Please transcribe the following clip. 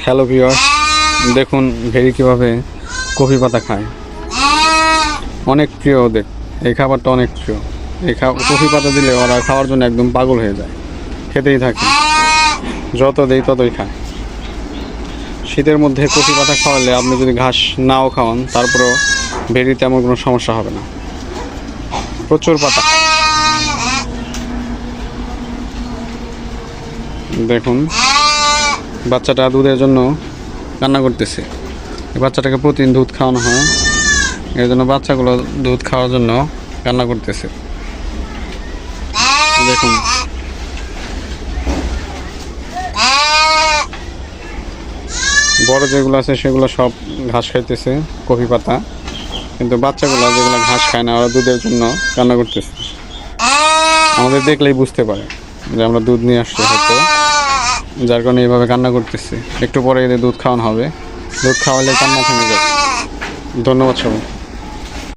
Hello viewers, দেখুন ভেড়ি কীভাবে coffee পাতা খায়। অনেক প্রিয় ওদের, এই খাবারটা অনেক প্রিয়। এই কফি পাতা দিলে ওরা খাওয়ার জন্য একদম পাগল হয়ে যায়, খেতেই থাকে, যত দেই ততই খায়। শীতের মধ্যে কফি পাতা খাওয়ালে আপনি যদি ঘাস নাও খাওয়ান, তারপরেও ভেড়িতে তেমন কোনো সমস্যা হবে না। প্রচুর পাতা। দেখুন বাচ্চাটা দুধের জন্য কান্না করতেছে। এই বাচ্চাটাকে প্রতিদিন দুধ খাওয়ানো হয়, এর জন্য বাচ্চাগুলো দুধ খাওয়ার জন্য কান্না করতেছে। দেখুন বড় যেগুলো আছে সেগুলো সব ঘাস খাইতেছে, কফি পাতা, কিন্তু বাচ্চাগুলো যেগুলো ঘাস খায় না, ওরা দুধের জন্য কান্না করতেছে। আমাদের দেখলেই বুঝতে পারে যে আমরা দুধ নিয়ে আসছি হয়তো, যার কারণে এইভাবে কান্না করতেছে। একটু পরে এদের দুধ খাওয়ানো হবে, দুধ খাওয়ালে কান্না থেমে যাবে। ধন্যবাদ সবাই।